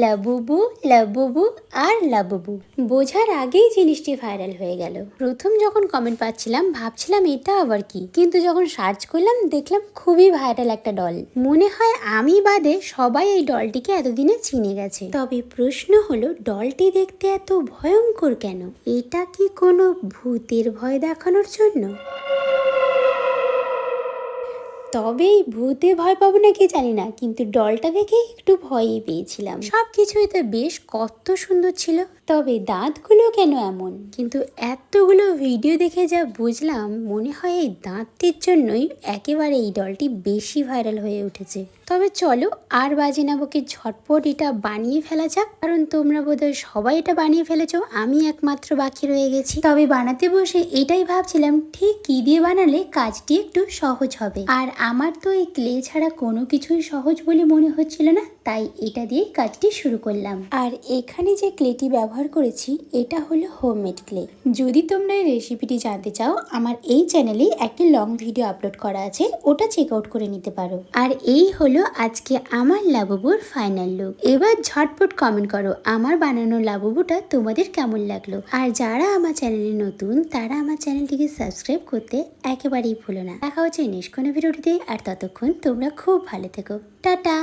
Labubu Labubu আর Labubu বোঝার আগেই জিনিসটি ভাইরাল হয়ে গেল। প্রথম যখন কমেন্ট পাচ্ছিলাম ভাবছিলাম এটা আবার কি, কিন্তু যখন সার্চ করলাম দেখলাম খুবই ভাইরাল একটা ডল। মনে হয় আমি বাদে সবাই এই ডলটিকে এতদিনে চিনে গেছে। তবে প্রশ্ন হলো, ডলটি দেখতে এত ভয়ঙ্কর কেন? এটা কি কোনো ভূতের ভয় দেখানোর জন্য? তবে এই ভূতে ভয় পাবো নাকি জানি না, কিন্তু ডলটা দেখে একটু ভয়ই পেয়েছিলাম। সবকিছুই তো বেশ কত সুন্দর ছিল, তবে দাঁতগুলো কেন এমন? কিন্তু এতগুলো ভিডিও দেখে যা বুঝলাম, মনে হয় এই দাঁতটির জন্যই একেবারে এই ডলটি বেশি ভাইরাল হয়ে উঠেছে। তবে চলো আর বাজে না বকে ঝটপট এটা বানিয়ে ফেলা যাক, কারণ তোমরা বোধহয় সবাই এটা বানিয়ে ফেলেছো, আমি একমাত্র বাকি রয়ে গেছি। তবে বানাতে বসে এটাই ভাবছিলাম ঠিক কি দিয়ে বানালে কাজটি একটু সহজ হবে। আর আমার তো এই ক্লে ছাড়া কোনো কিছুই সহজ বলে মনে হচ্ছিল না, তাই এটা দিয়েই কাজটি শুরু করলাম। আর এখানে যে ক্লেটি ব্যবহার করেছি এটা হলো হোমমেড ক্লে। যদি তোমরা এই রেসিপিটি জানতে চাও, আমার এই চ্যানেলে একটি লং ভিডিও আপলোড করা আছে, ওটা চেক আউট করে নিতে পারো। আর এই হলো আজকে আমার লাবুবুর ফাইনাল লুক। এবার ঝটপট কমেন্ট করো আমার বানানো লাবুবুটা তোমাদের কেমন লাগলো। আর যারা আমার চ্যানেলে নতুন তারা আমার চ্যানেলটিকে সাবস্ক্রাইব করতে একেবারেই ভুলো না। দেখা হচ্ছে নেক্সট কোনো ভিডিওটিতে, আর ততক্ষণ তোমরা খুব ভালো থেকো। টাটা।